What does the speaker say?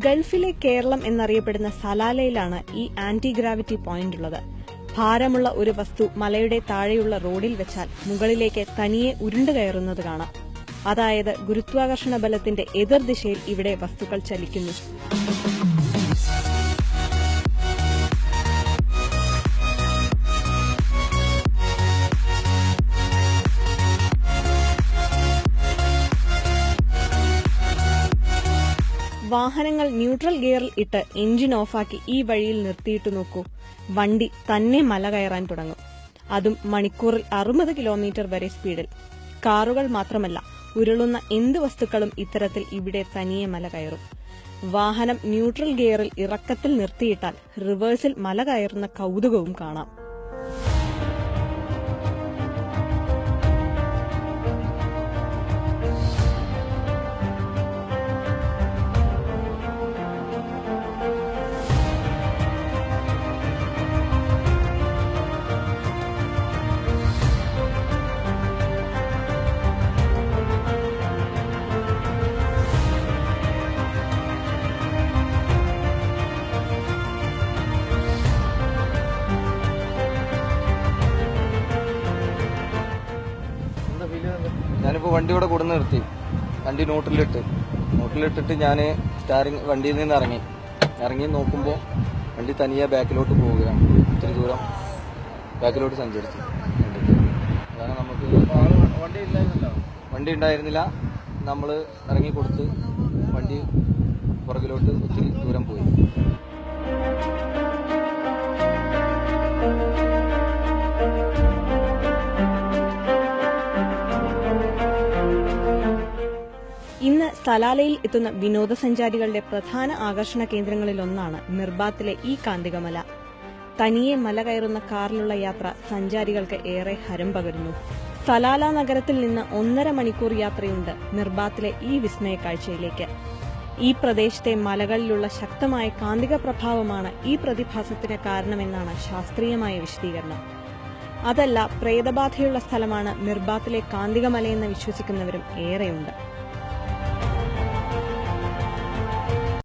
ഗൾഫിലെ കേരളം എന്നറിയപ്പെടുന്ന സലാലയിലാണ് ഈ ആന്റി ഗ്രാവിറ്റി പോയിന്റ് ഉള്ളത്. ഭാരമുള്ള ഒരു വസ്തു മലയുടെ താഴെയുള്ള റോഡിൽ വെച്ചാൽ മുകളിലേക്ക് തനിയെ ഉരുണ്ടു കയറുന്നത് കാണാം. അതായത് ഗുരുത്വാകർഷണ ബലത്തിന്റെ എതിർദിശയിൽ ഇവിടെ വസ്തുക്കൾ ചലിക്കുന്നു. വാഹനങ്ങൾ ന്യൂട്രൽ ഗിയറിൽ ഇട്ട് എഞ്ചിൻ ഓഫാക്കി ഈ വഴിയിൽ നിർത്തിയിട്ട് നോക്കൂ. വണ്ടി തന്നെ മല കയറാൻ തുടങ്ങും. അതും മണിക്കൂറിൽ 60 കിലോമീറ്റർ വരെ സ്പീഡിൽ. കാറുകൾ മാത്രമല്ല, ഉരുളുന്ന എന്ത് വസ്തുക്കളും ഇത്തരത്തിൽ ഇവിടെ തനിയെ മല കയറും. വാഹനം ന്യൂട്രൽ ഗിയറിൽ ഇറക്കത്തിൽ നിർത്തിയിട്ടാൽ റിവേഴ്സിൽ മല കയറുന്ന കൗതുകവും കാണാം. ഞാനിപ്പോൾ വണ്ടി ഇവിടെ കൊടുന്ന് നിർത്തി. വണ്ടി ന്യൂട്രലിട്ടിട്ട് ഞാൻ വണ്ടിയിൽ നിന്ന് ഇറങ്ങി നോക്കുമ്പോൾ വണ്ടി തനിയെ ബാക്കിലോട്ട് പോവുകയാണ്. ഇത്തിരി ദൂരം ബാക്കിലോട്ട് സഞ്ചരിച്ചു. അതാണ് നമുക്ക് വണ്ടി ഉണ്ടായിരുന്നില്ല. നമ്മൾ ഇറങ്ങി കൊടുത്ത് വണ്ടി പുറകിലോട്ട് ഒത്തിരി ദൂരം പോയി. ഇന്ന് സലാലയിൽ എത്തുന്ന വിനോദസഞ്ചാരികളുടെ പ്രധാന ആകർഷണ കേന്ദ്രങ്ങളിലൊന്നാണ് മിർബാത്തിലെ ഈ കാന്തികമല. തനിയെ മല കയറുന്ന കാറിലുള്ള യാത്ര സഞ്ചാരികൾക്ക് ഏറെ ഹരം പകരുന്നു. സലാല നഗരത്തിൽ നിന്ന് 1.5 മണിക്കൂർ യാത്രയുണ്ട് മിർബാത്തിലെ ഈ വിസ്മയ കാഴ്ചയിലേക്ക്. ഈ പ്രദേശത്തെ മലകളിലുള്ള ശക്തമായ കാന്തിക പ്രഭാവമാണ് ഈ പ്രതിഭാസത്തിന് കാരണമെന്നാണ് ശാസ്ത്രീയമായ വിശദീകരണം. അതല്ല, പ്രേതബാധയുള്ള സ്ഥലമാണ് മിർബാത്തിലെ കാന്തികമലയെന്ന് വിശ്വസിക്കുന്നവരും ഏറെയുണ്ട്.